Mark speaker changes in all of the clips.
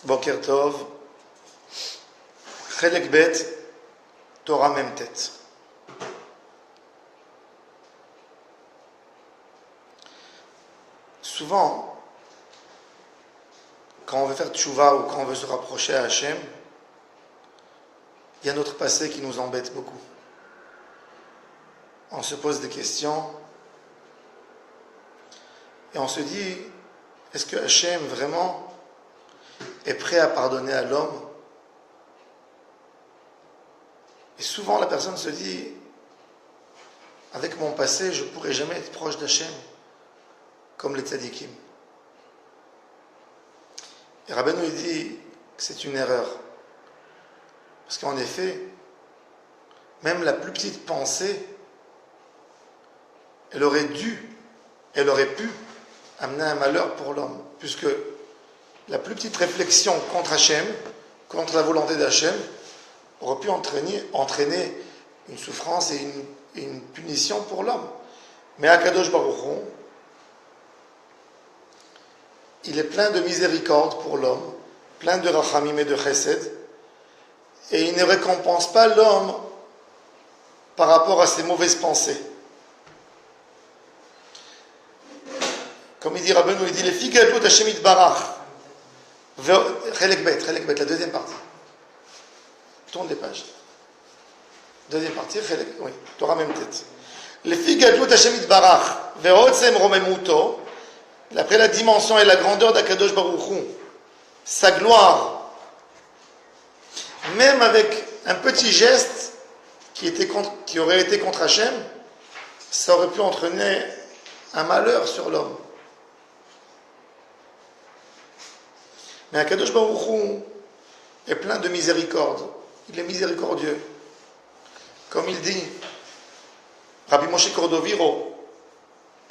Speaker 1: Boker Tov, Chelek Bet, Torah Memtet. Souvent, quand on veut faire tchouva ou quand on veut se rapprocher à Hachem, il y a notre passé qui nous embête beaucoup. On se pose des questions et on se dit, est-ce que Hachem vraiment est prêt à pardonner à l'homme? Et souvent la personne se dit, avec mon passé, je ne pourrai jamais être proche d'Hachem comme les tzadikim. Et Rabbeinu lui dit que c'est une erreur. Parce qu'en effet, même la plus petite pensée, elle aurait pu amener un malheur pour l'homme. Puisque la plus petite réflexion contre Hachem, contre la volonté d'Hachem, aurait pu entraîner une souffrance et une punition pour l'homme. Mais Akadosh Baruch Hu, il est plein de miséricorde pour l'homme, plein de rachamim et de chesed, et il ne récompense pas l'homme par rapport à ses mauvaises pensées. Comme il dit Rabbeinu, il dit les figatot Hashem itbarach, Chelek Bet, la deuxième partie. Tourne les pages. Deuxième partie, oui, Torah Memtet. Les figatot Hashem itbarach, ve'otzem romemuto. Après la dimension et la grandeur d'Akadosh Baruch Hu, sa gloire, même avec un petit geste qui aurait été contre Hachem, ça aurait pu entraîner un malheur sur l'homme. Mais Akadosh Baruch Hu est plein de miséricorde. Il est miséricordieux. Comme il dit Rabbi Moshe Cordoviro,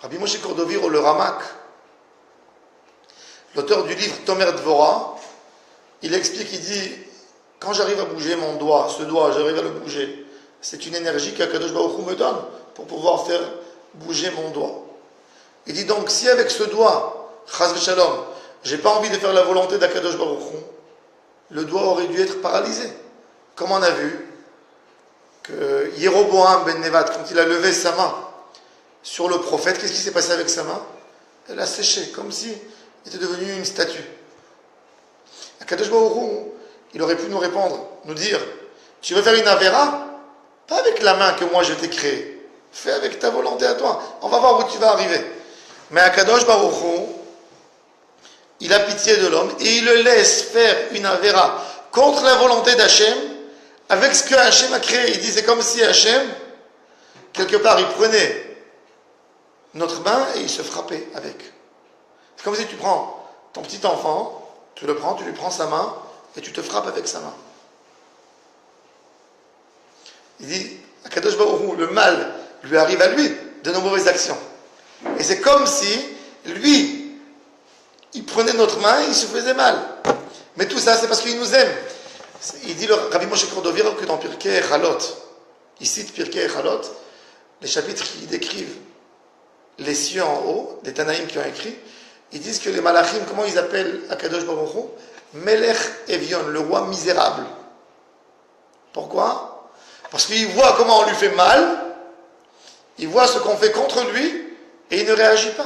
Speaker 1: le Ramak, l'auteur du livre Tomer Dvorah, il explique, il dit, quand j'arrive à bouger mon doigt, j'arrive à le bouger, c'est une énergie qu'Akadosh Baruch Hu me donne pour pouvoir faire bouger mon doigt. Il dit donc, si avec ce doigt, Chas v'Shalom, j'ai pas envie de faire la volonté d'Akadosh Baruch Hu, le doigt aurait dû être paralysé. Comme on a vu que Yeroboam ben Nevat, quand il a levé sa main sur le prophète, qu'est-ce qui s'est passé avec sa main? Elle a séché, comme si était devenu une statue. Akadosh Baruch Hu, il aurait pu nous répondre, nous dire, tu veux faire une avéra? Pas avec la main que moi je t'ai créée. Fais avec ta volonté à toi. On va voir où tu vas arriver. Mais Akadosh Baruch Hu, il a pitié de l'homme et il le laisse faire une avéra contre la volonté d'Hachem avec ce que Hachem a créé. Il dit, c'est comme si Hachem, quelque part, il prenait notre main et il se frappait avec. C'est comme si tu prends ton petit enfant, tu lui prends sa main et tu te frappes avec sa main. Il dit, Akadosh Baruch Hu, le mal lui arrive à lui de nos mauvaises actions. Et c'est comme si, lui, il prenait notre main et il se faisait mal. Mais tout ça, c'est parce qu'il nous aime. Il dit, le Rabbi Moshe Cordoviro, que dans Pirkei Echalot, il cite Pirkei Echalot, les chapitres qui décrivent les cieux en haut, les Tanaïm qui ont écrit, ils disent que les Malachim, comment ils appellent Akadosh Baruch Hu? Melech Evion, le roi misérable. Pourquoi? Parce qu'il voit comment on lui fait mal, il voit ce qu'on fait contre lui, et il ne réagit pas.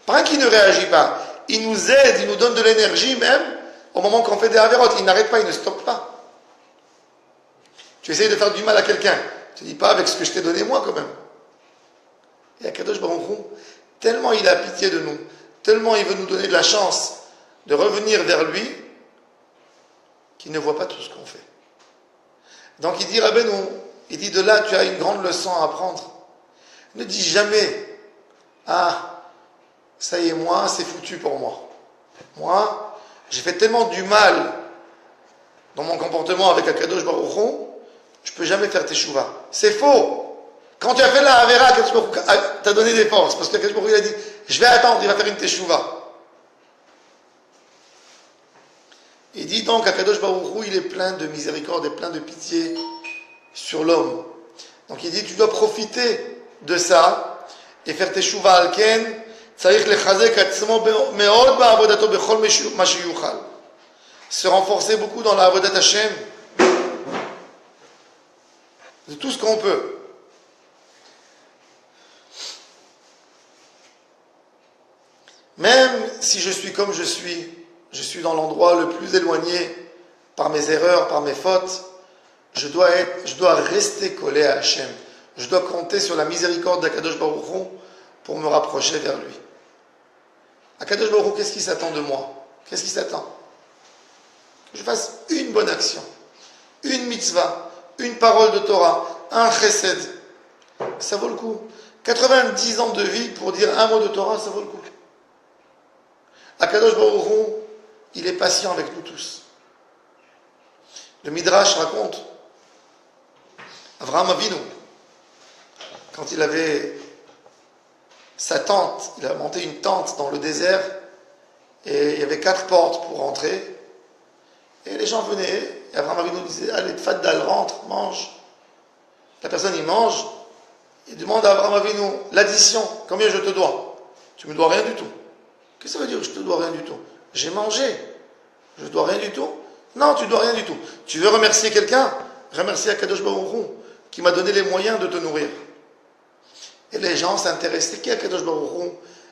Speaker 1: Pas qu'il ne réagit pas, il nous aide, il nous donne de l'énergie même, au moment qu'on fait des avérotes, il n'arrête pas, il ne stoppe pas. Tu essayes de faire du mal à quelqu'un, tu ne dis pas avec ce que je t'ai donné moi quand même. Et Akadosh Baruch Hu, tellement il a pitié de nous, tellement il veut nous donner de la chance de revenir vers lui, qu'il ne voit pas tout ce qu'on fait. Donc il dit, Rabbeinu, il dit, de là tu as une grande leçon à apprendre. Ne dis jamais, ah, ça y est, moi, c'est foutu pour moi. Moi, j'ai fait tellement du mal dans mon comportement avec Akadosh Baruch Hu, je ne peux jamais faire teshuva. C'est faux. Quand tu as fait la Avera, Akadosh Baruch Hu t'a donné des forces, parce qu'Akadosh Baruch Hu a dit, je vais attendre, il va faire une teshuva. Il dit donc, Akadosh Baruch Hu, il est plein de miséricorde et plein de pitié sur l'homme. Donc il dit, tu dois profiter de ça et faire teshuva al-ken, צריך לחזק עצמו מאוד בעבודתו בכל מה שיוכל. se renforcer beaucoup dans la Avodat Hashem, de tout ce qu'on peut. Même si je suis comme je suis dans l'endroit le plus éloigné par mes erreurs, par mes fautes, je dois rester collé à Hachem. Je dois compter sur la miséricorde d'Akadosh Baruch Hu pour me rapprocher vers lui. Akadosh Baruch Hu, qu'est-ce qu'il s'attend de moi? Qu'est-ce qu'il s'attend? Que je fasse une bonne action, une mitzvah, une parole de Torah, un chesed. Ça vaut le coup. 90 ans de vie pour dire un mot de Torah, ça vaut le coup. Akadosh Baruch Hu, il est patient avec nous tous. Le Midrash raconte Avraham Avinu, quand il avait sa tente, il a monté une tente dans le désert et il y avait 4 portes pour rentrer. Et les gens venaient, et Avraham Avinu disait, allez, Tfaddal, rentre, mange. La personne, il mange, il demande à Avraham Avinu l'addition, combien je te dois? Tu me dois rien du tout. Qu'est-ce que ça veut dire, je te dois rien du tout? J'ai mangé, je dois rien du tout? Non, tu dois rien du tout. Tu veux remercier quelqu'un? Remercie Akadosh Baruch Hu, qui m'a donné les moyens de te nourrir. Et les gens s'intéressaient, qui est Akadosh Baruch Hu?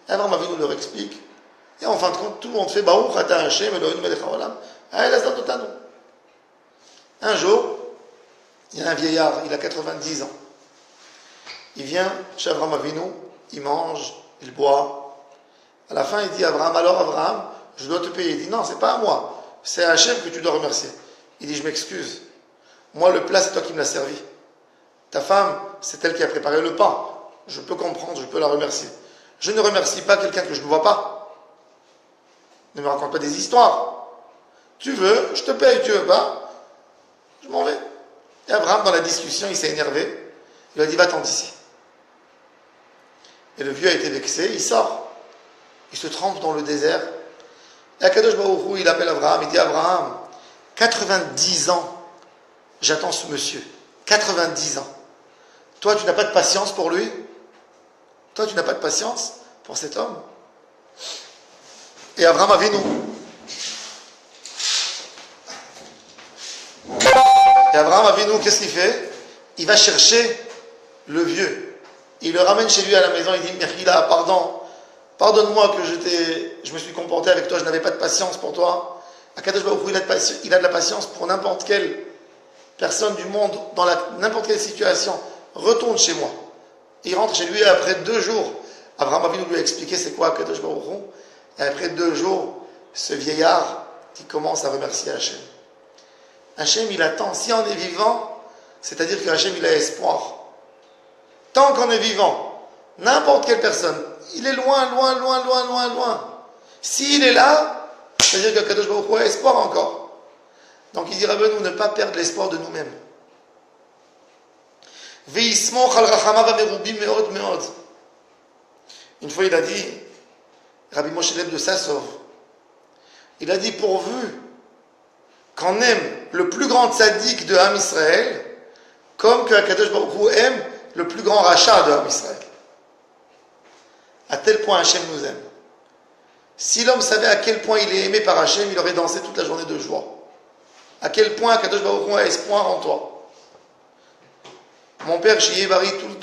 Speaker 1: Avraham Avinu leur explique, et en fin de compte, tout le monde fait Baruch Ata Hashem Eloheinu melech haolam. Un jour, il y a un vieillard, il a 90 ans. Il vient chez Avraham Avinu, il mange, il boit. À la fin, il dit à Avraham, alors Avraham, je dois te payer. Il dit, non, c'est pas à moi, c'est à Hachem que tu dois remercier. Il dit, je m'excuse. Moi, le plat, c'est toi qui me l'as servi. Ta femme, c'est elle qui a préparé le pain. Je peux comprendre, je peux la remercier. Je ne remercie pas quelqu'un que je ne vois pas. Ne me raconte pas des histoires. Tu veux, je te paye, tu veux pas, je m'en vais. Et Abraham, dans la discussion, il s'est énervé. Il lui a dit, va-t'en d'ici. Et le vieux a été vexé, il sort. Il se trempe dans le désert. Et Akadosh Baruch Hu, il appelle Abraham, il dit, Abraham, 90 ans, j'attends ce monsieur. 90 ans. Toi, tu n'as pas de patience pour lui? Toi, tu n'as pas de patience pour cet homme? Et Abraham Avinu. Et Abraham Avinu, qu'est-ce qu'il fait? Il va chercher le vieux. Il le ramène chez lui à la maison, il dit, Mechila, pardonne-moi que je me suis comporté avec toi, je n'avais pas de patience pour toi. Akadosh Baruch Hu, il a de la patience pour n'importe quelle personne du monde, dans n'importe quelle situation. Retourne chez moi. Il rentre chez lui et après 2 jours, Abraham Avinu lui a expliqué c'est quoi Akadosh Baruch Hu. Et après 2 jours, ce vieillard qui commence à remercier Hachem. Hachem, il attend. Si on est vivant, c'est-à-dire que Hachem, il a espoir. Tant qu'on est vivant, n'importe quelle personne, il est loin. S'il est là, c'est-à-dire que Kadosh Baruch Hu a espoir encore. Donc il dit, Rabbeinu, ne pas perdre l'espoir de nous-mêmes. Une fois, il a dit, Rabbi Moshe Leib de Sassov, il a dit, pourvu qu'on aime le plus grand tzaddik de Ham Israël, comme que Akadosh Baruch Hu aime le plus grand rachat de Ham Israël. À tel point Hachem nous aime. Si l'homme savait à quel point il est aimé par Hachem, il aurait dansé toute la journée de joie. À quel point Akadosh Baruch Hu a espoir en toi. Mon père, chez Yévari, tout le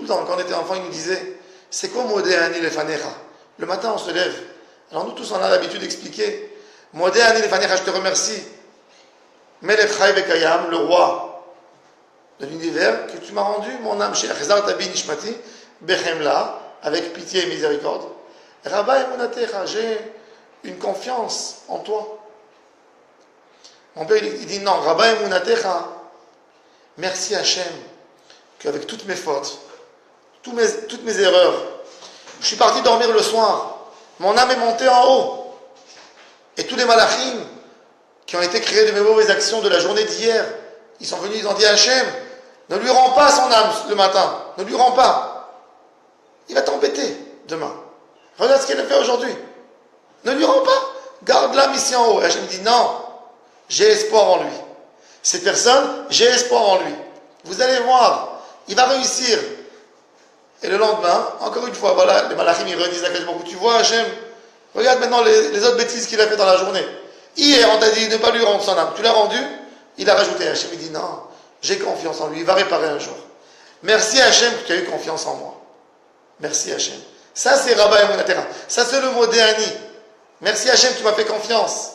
Speaker 1: temps, quand on était enfant, il nous disait, c'est quoi Modé Ani Lefanecha? Le matin, on se lève. Alors nous tous, on a l'habitude d'expliquer, Modé Ani Lefanecha, je te remercie. Melech Chai Vekayam, le roi de l'univers, que tu m'as rendu, mon âme, chez Achezar Tabi Nishmati, Bechemla, avec pitié et miséricorde. Rabba Emunatecha, j'ai une confiance en toi. Mon père, il dit non, Rabba Emunatecha, merci Hachem, qu'avec toutes mes fautes, toutes mes erreurs, je suis parti dormir le soir, mon âme est montée en haut, et tous les malachim qui ont été créés de mes mauvaises actions de la journée d'hier, ils sont venus, ils ont dit à Hachem, ne lui rends pas son âme le matin, ne lui rends pas, il va t'embêter demain. Regarde ce qu'elle a fait aujourd'hui, ne lui rends pas, garde l'âme ici en haut. Et Hachem dit non, j'ai espoir en lui. Cette personne, j'ai espoir en lui. Vous allez voir, il va réussir. Et le lendemain, encore une fois, voilà, les malachim ils redisent à Hachem, tu vois Hachem, regarde maintenant les autres bêtises qu'il a fait dans la journée. Hier, on t'a dit de ne pas lui rendre son âme. Tu l'as rendu, il a rajouté. Hachem, il dit non, j'ai confiance en lui, il va réparer un jour. Merci Hachem que tu as eu confiance en moi. Merci Hachem. Ça, c'est Rabba et Mounatera. Ça, c'est le mot d'Ani. Merci Hachem, tu m'as fait confiance.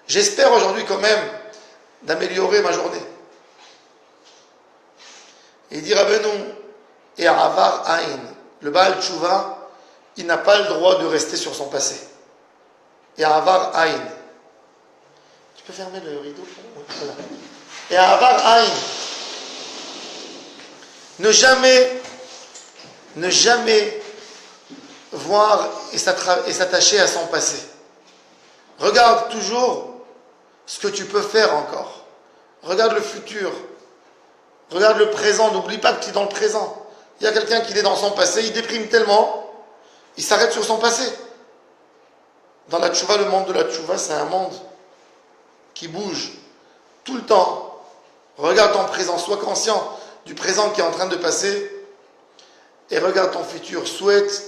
Speaker 1: J'espère aujourd'hui quand même d'améliorer ma journée. Et il dit Rabbeinu, et Avar Aïn, le Baal Tshuva, il n'a pas le droit de rester sur son passé. Et Avar Aïn. Tu peux fermer le rideau? Voilà. Et Avar Aïn. Ne jamais voir et s'attacher à son passé. Regarde toujours ce que tu peux faire encore. Regarde le futur. Regarde le présent. N'oublie pas que tu es dans le présent. Il y a quelqu'un qui est dans son passé, il déprime tellement, il s'arrête sur son passé. Dans la tchouva, le monde de la tchouva, c'est un monde qui bouge tout le temps. Regarde ton présent, sois conscient du présent qui est en train de passer et regarde ton futur. Souhaite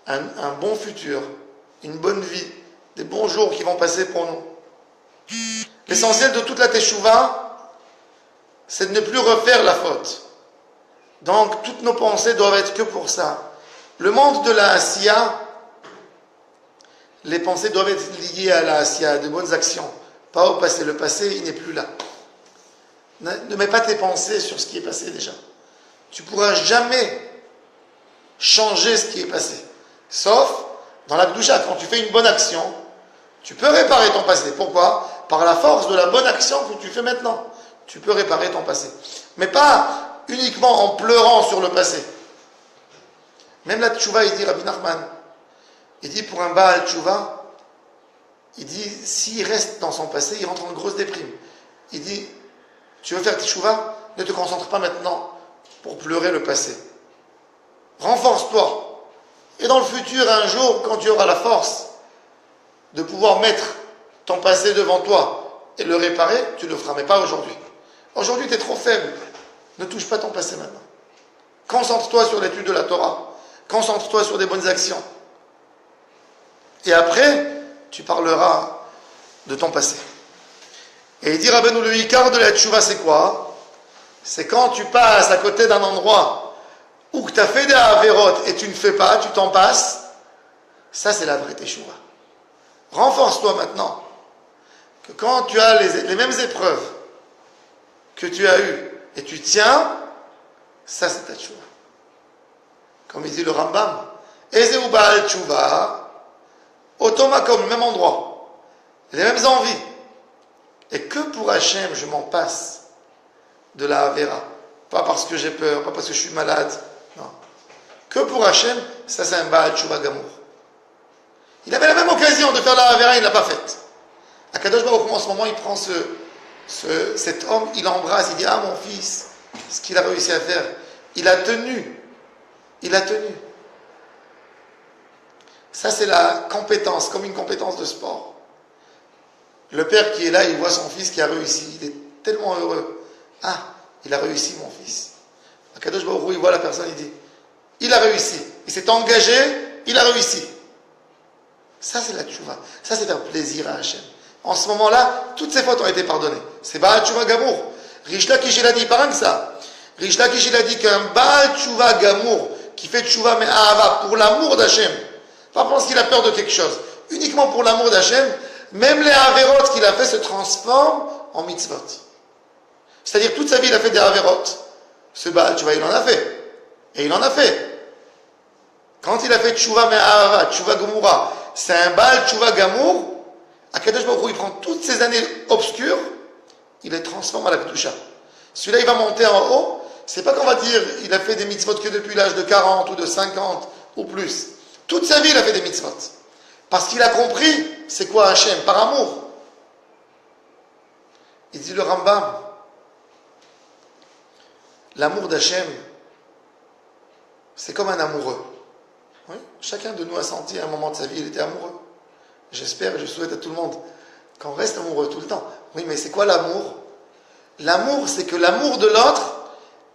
Speaker 1: un bon futur, une bonne vie, des bons jours qui vont passer pour nous. L'essentiel de toute la teshuva, c'est de ne plus refaire la faute. Donc, toutes nos pensées doivent être que pour ça. Le monde de la Asiya, les pensées doivent être liées à la Asiya, à de bonnes actions, pas au passé. Le passé, il n'est plus là. Ne mets pas tes pensées sur ce qui est passé déjà. Tu ne pourras jamais changer ce qui est passé. Sauf dans la Kedusha, quand tu fais une bonne action, tu peux réparer ton passé. Pourquoi? Par la force de la bonne action que tu fais maintenant. Tu peux réparer ton passé. Mais pas uniquement en pleurant sur le passé. Même la Tchouva, il dit, Rabbi Nachman, il dit pour un Baal Tchouva, il dit, s'il reste dans son passé, il rentre en grosse déprime. Il dit, tu veux faire Tchouva? Ne te concentre pas maintenant pour pleurer le passé. Renforce-toi. Et dans le futur, un jour, quand tu auras la force de pouvoir mettre ton passé devant toi et le réparer, tu le feras, mais pas aujourd'hui. Aujourd'hui, tu es trop faible. Ne touche pas ton passé maintenant. Concentre-toi sur l'étude de la Torah. Concentre-toi sur des bonnes actions. Et après, tu parleras de ton passé. Et il dit, Rabbeinu, le Ikar de la Tchouva, c'est quoi? C'est quand tu passes à côté d'un endroit où tu as fait des Averot et tu ne fais pas, tu t'en passes. Ça, c'est la vraie Tchouva. Renforce-toi maintenant. Que quand tu as les mêmes épreuves que tu as eues et tu tiens, ça, c'est ta Tchouva. Comme il dit le Rambam, Ezeu Baal Tchouva, Otoma comme le même endroit, les mêmes envies. Et que pour Hachem, je m'en passe de la Avera. Pas parce que j'ai peur, pas parce que je suis malade. Non. Que pour Hachem, ça c'est un Baal Tchouva Gamour. Il avait la même occasion de faire la Avera, il ne l'a pas faite. Akadosh Baruch Hu, en ce moment, il prend cet homme, il l'embrasse, il dit, ah mon fils, ce qu'il a réussi à faire, il a tenu. Il a tenu. Ça c'est la compétence, comme une compétence de sport. Le père qui est là, il voit son fils qui a réussi. Il est tellement heureux. Ah, il a réussi, mon fils. Akadosh Baruch Hu, il voit la personne, il dit, il a réussi. Il s'est engagé, il a réussi. Ça, c'est la tchouva. Ça, c'est faire plaisir à Hachem. En ce moment-là, toutes ses fautes ont été pardonnées. C'est Baal Tchouva Gamour. Rish Lakish, il a dit, pas rien que ça. Rish Lakish, il a dit qu'un Baal Tchouva Gamour, qui fait tchouva mais ahava, pour l'amour d'Hachem, pas parce qu'il a peur de quelque chose, uniquement pour l'amour d'Hachem, même les avérotes qu'il a fait se transforment en mitzvot. C'est-à-dire, toute sa vie, il a fait des avérotes. Ce Baal Tchouva, il en a fait. Et il en a fait. Quand il a fait tchouva mais ahava, tchouva Gomura, c'est un Baal Tchouva Gamour, Akadosh Baruch Hu, il prend toutes ces années obscures, il les transforme à la Kedusha. Celui-là, il va monter en haut. C'est pas qu'on va dire, il a fait des mitzvot que depuis l'âge de 40 ou de 50 ou plus. Toute sa vie, il a fait des mitzvot. Parce qu'il a compris, c'est quoi Hachem, par amour. Il dit le Rambam, l'amour d'Hachem, c'est comme un amoureux. Oui, chacun de nous a senti à un moment de sa vie, il était amoureux. J'espère et je souhaite à tout le monde qu'on reste amoureux tout le temps. Oui, mais c'est quoi l'amour? L'amour, c'est que l'amour de l'autre,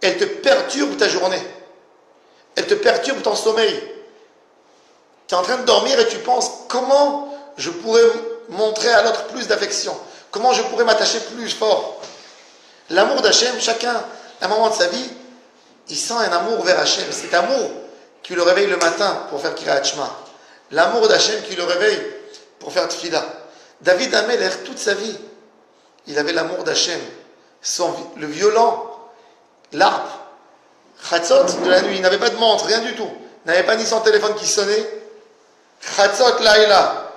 Speaker 1: elle te perturbe ta journée. Elle te perturbe ton sommeil. Tu es en train de dormir et tu penses, comment je pourrais montrer à l'autre plus d'affection? Comment je pourrais m'attacher plus fort? L'amour d'Hachem, chacun, à un moment de sa vie, il sent un amour vers Hachem. Cet amour qui le réveille le matin pour faire Kriyat Shema. L'amour d'Hachem qui le réveille pour faire Tfila. David Amelech, toute sa vie, il avait l'amour d'Hachem. Le violon, l'harpe, Chatzot de la nuit, il n'avait pas de montre, rien du tout. Il n'avait pas ni son téléphone qui sonnait. Chatzot Laïla.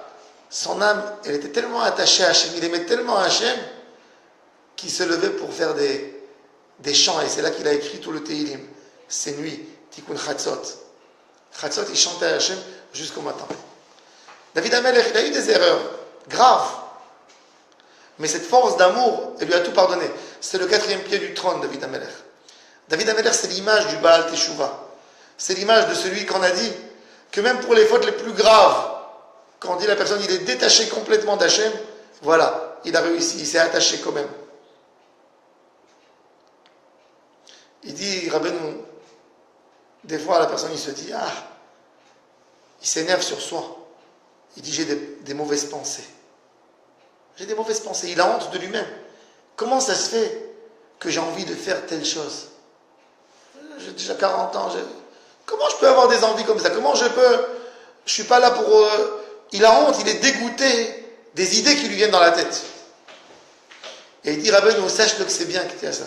Speaker 1: Son âme, elle était tellement attachée à Hachem, il aimait tellement Hachem, qu'il se levait pour faire des chants. Et c'est là qu'il a écrit tout le Tehillim. Ces nuits, Tikkun Chatzot. Chatzot, il chantait à Hachem jusqu'au matin. David Amelech, il a eu des erreurs graves. Mais cette force d'amour, elle lui a tout pardonné. C'est le 4e pied du trône, David Amelech. David Amelech, c'est l'image du Baal Teshuvah. C'est l'image de celui qu'on a dit que même pour les fautes les plus graves, quand on dit la personne, il est détaché complètement d'Hachem, voilà, il a réussi, il s'est attaché quand même. Il dit, Rabbeinu, des fois la personne, il se dit, il s'énerve sur soi. Il dit, j'ai des mauvaises pensées. J'ai des mauvaises pensées. Il a honte de lui-même. Comment ça se fait que j'ai envie de faire telle chose? J'ai déjà 40 ans. Comment je peux avoir des envies comme ça? Comment je peux... Je suis pas là pour... Il a honte, il est dégoûté des idées qui lui viennent dans la tête. Et il dit, Rabbeinu, sache-le que c'est bien que tu as ça.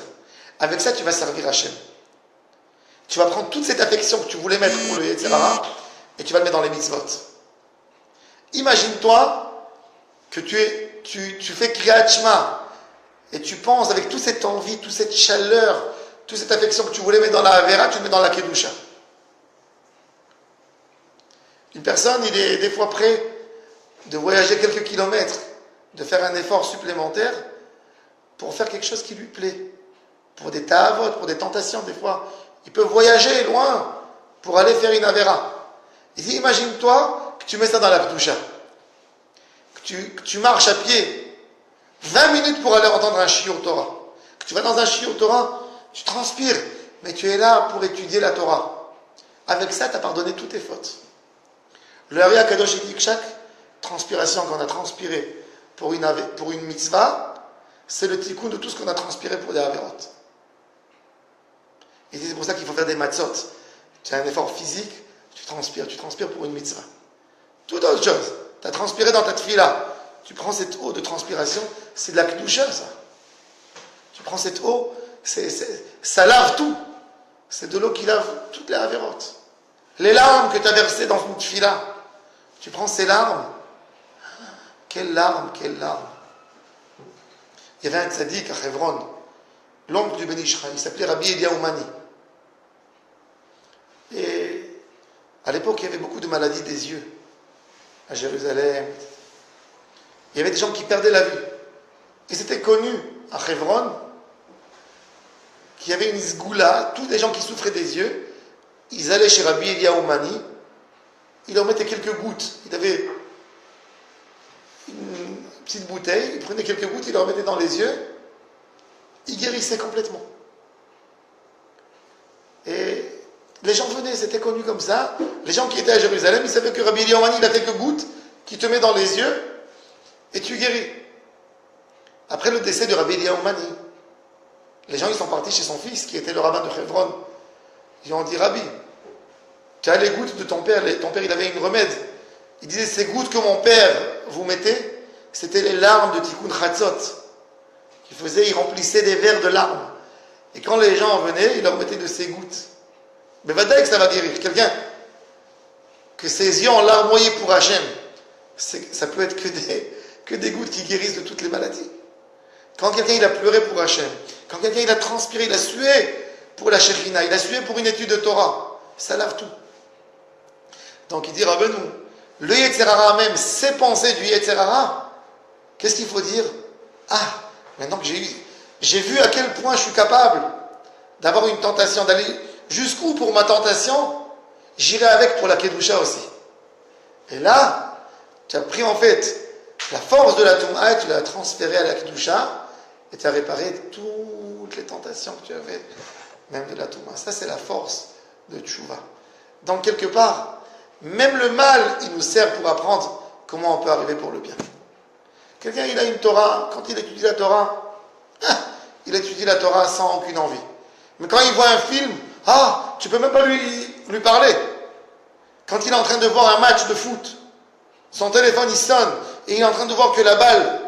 Speaker 1: Avec ça, tu vas servir Hachem. Tu vas prendre toute cette affection que tu voulais mettre pour le Yetzirah et tu vas le mettre dans les mitzvot. Imagine-toi que tu fais Kriyat Shema et tu penses avec toute cette envie, toute cette chaleur, toute cette affection que tu voulais mettre dans la Avera, tu le mets dans la Kedusha. Une personne, il est des fois prêt de voyager quelques kilomètres, de faire un effort supplémentaire pour faire quelque chose qui lui plaît. Pour des ta'avot, pour des tentations, des fois. Il peut voyager loin pour aller faire une Avera. Il dit, imagine-toi que tu mets ça dans la Kedusha. Que tu marches à pied 20 minutes pour aller entendre un shiur Torah. Que tu vas dans un shiur Torah, tu transpires, mais tu es là pour étudier la Torah. Avec ça, tu as pardonné toutes tes fautes. Le Ari Akadosh dit que chaque transpiration qu'on a transpirée pour une mitzvah, c'est le tikkun de tout ce qu'on a transpiré pour des averot. Et c'est pour ça qu'il faut faire des matzot. Tu as un effort physique, tu transpires pour une mitzvah. Toute autre chose. Tu as transpiré dans ta tefila. Tu prends cette eau de transpiration, c'est de la kedusha, ça. Tu prends cette eau, ça lave tout. C'est de l'eau qui lave toutes les avérotes. Les larmes que tu as versées dans une tefila, tu prends ces larmes. Quelles larmes, quelles larmes. Il y avait un tzaddik à Hebron, l'oncle du Ben Ishra, il s'appelait Rabbi Eliyahu Mani. Et à l'époque, il y avait beaucoup de maladies des yeux. À Jérusalem. Il y avait des gens qui perdaient la vue. Et c'était connu à Hebron qu'il y avait une sgoula, tous les gens qui souffraient des yeux, ils allaient chez Rabbi Eliyahu Mani, il leur mettait quelques gouttes. Il avait une petite bouteille, il prenait quelques gouttes, il leur mettait dans les yeux, il guérissait complètement. Et les gens venaient, c'était connu comme ça. Les gens qui étaient à Jérusalem, ils savaient que Rabbi Eliyahu Mani, il a quelques gouttes qui te met dans les yeux et tu guéris. Après le décès de Rabbi Eliyahu Mani, les gens ils sont partis chez son fils qui était le rabbin de Hebron. Ils ont dit, Rabbi, tu as les gouttes de ton père. Ton père il avait une remède. Il disait, ces gouttes que mon père vous mettait, c'était les larmes de Tikkun Chatzot. Il remplissait des verres de larmes. Et quand les gens venaient, il leur mettait de ces gouttes. Mais vadaï que ça va guérir. Quelqu'un que ses yeux ont larmoyé pour Hachem, ça peut être que des gouttes qui guérissent de toutes les maladies. Quand quelqu'un il a pleuré pour Hachem, quand quelqu'un il a transpiré, il a sué pour la Shekhinah, il a sué pour une étude de Torah, ça lave tout. Donc il dit, Rabbeinu, le Yetzirah même, ses pensées du Yetzirah, qu'est-ce qu'il faut dire? Maintenant que j'ai vu à quel point je suis capable d'avoir une tentation, d'aller jusqu'où pour ma tentation, j'irai avec pour la Kedusha aussi. Et là, tu as pris en fait la force de la Touma et tu l'as transférée à la Kedusha et tu as réparé toutes les tentations que tu avais, même de la Touma. Ça, c'est la force de Tchouva. Donc, quelque part, même le mal, il nous sert pour apprendre comment on peut arriver pour le bien. Quelqu'un, il a une Torah, quand il étudie la Torah, il étudie la Torah sans aucune envie. Mais quand il voit un film, tu peux même pas lui parler. Quand il est en train de voir un match de foot, son téléphone il sonne, et il est en train de voir que la balle,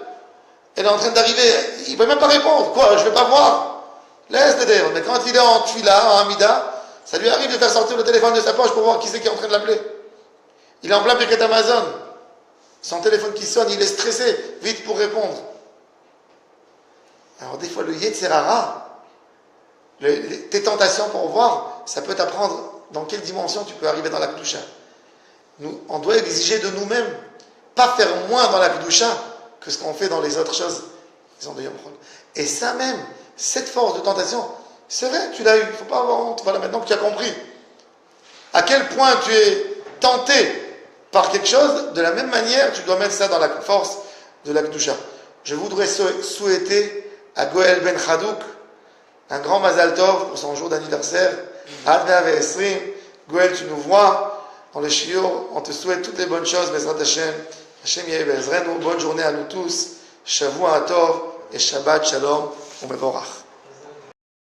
Speaker 1: elle est en train d'arriver, il ne peut même pas répondre. Quoi, je ne vais pas voir. Laisse le dire. Mais quand il est en tfila, en amida, ça lui arrive de faire sortir le téléphone de sa poche pour voir qui c'est qui est en train de l'appeler. Il est en plein Birkat Amazon. Son téléphone qui sonne, il est stressé, vite pour répondre. Alors des fois, le Yetzer Hara, tes tentations pour voir, ça peut t'apprendre dans quelle dimension tu peux arriver dans la Kedusha. On doit exiger de nous-mêmes, pas faire moins dans la Kedusha que ce qu'on fait dans les autres choses. Et ça même, cette force de tentation, c'est vrai, tu l'as eu, il ne faut pas avoir honte. Voilà, maintenant que tu as compris à quel point tu es tenté par quelque chose, de la même manière, tu dois mettre ça dans la force de la Kedusha. Je voudrais souhaiter à Goël Ben Chadouk un grand Mazal Tov pour son jour d'anniversaire. Ad 120. Goël, tu nous vois dans le shiur, on te souhaite toutes les bonnes choses, Bezrat Hashem. Hashem Yeh Bezrenu, bonne journée à nous tous. Shavua Tov et Shabbat Shalom. Umevorach.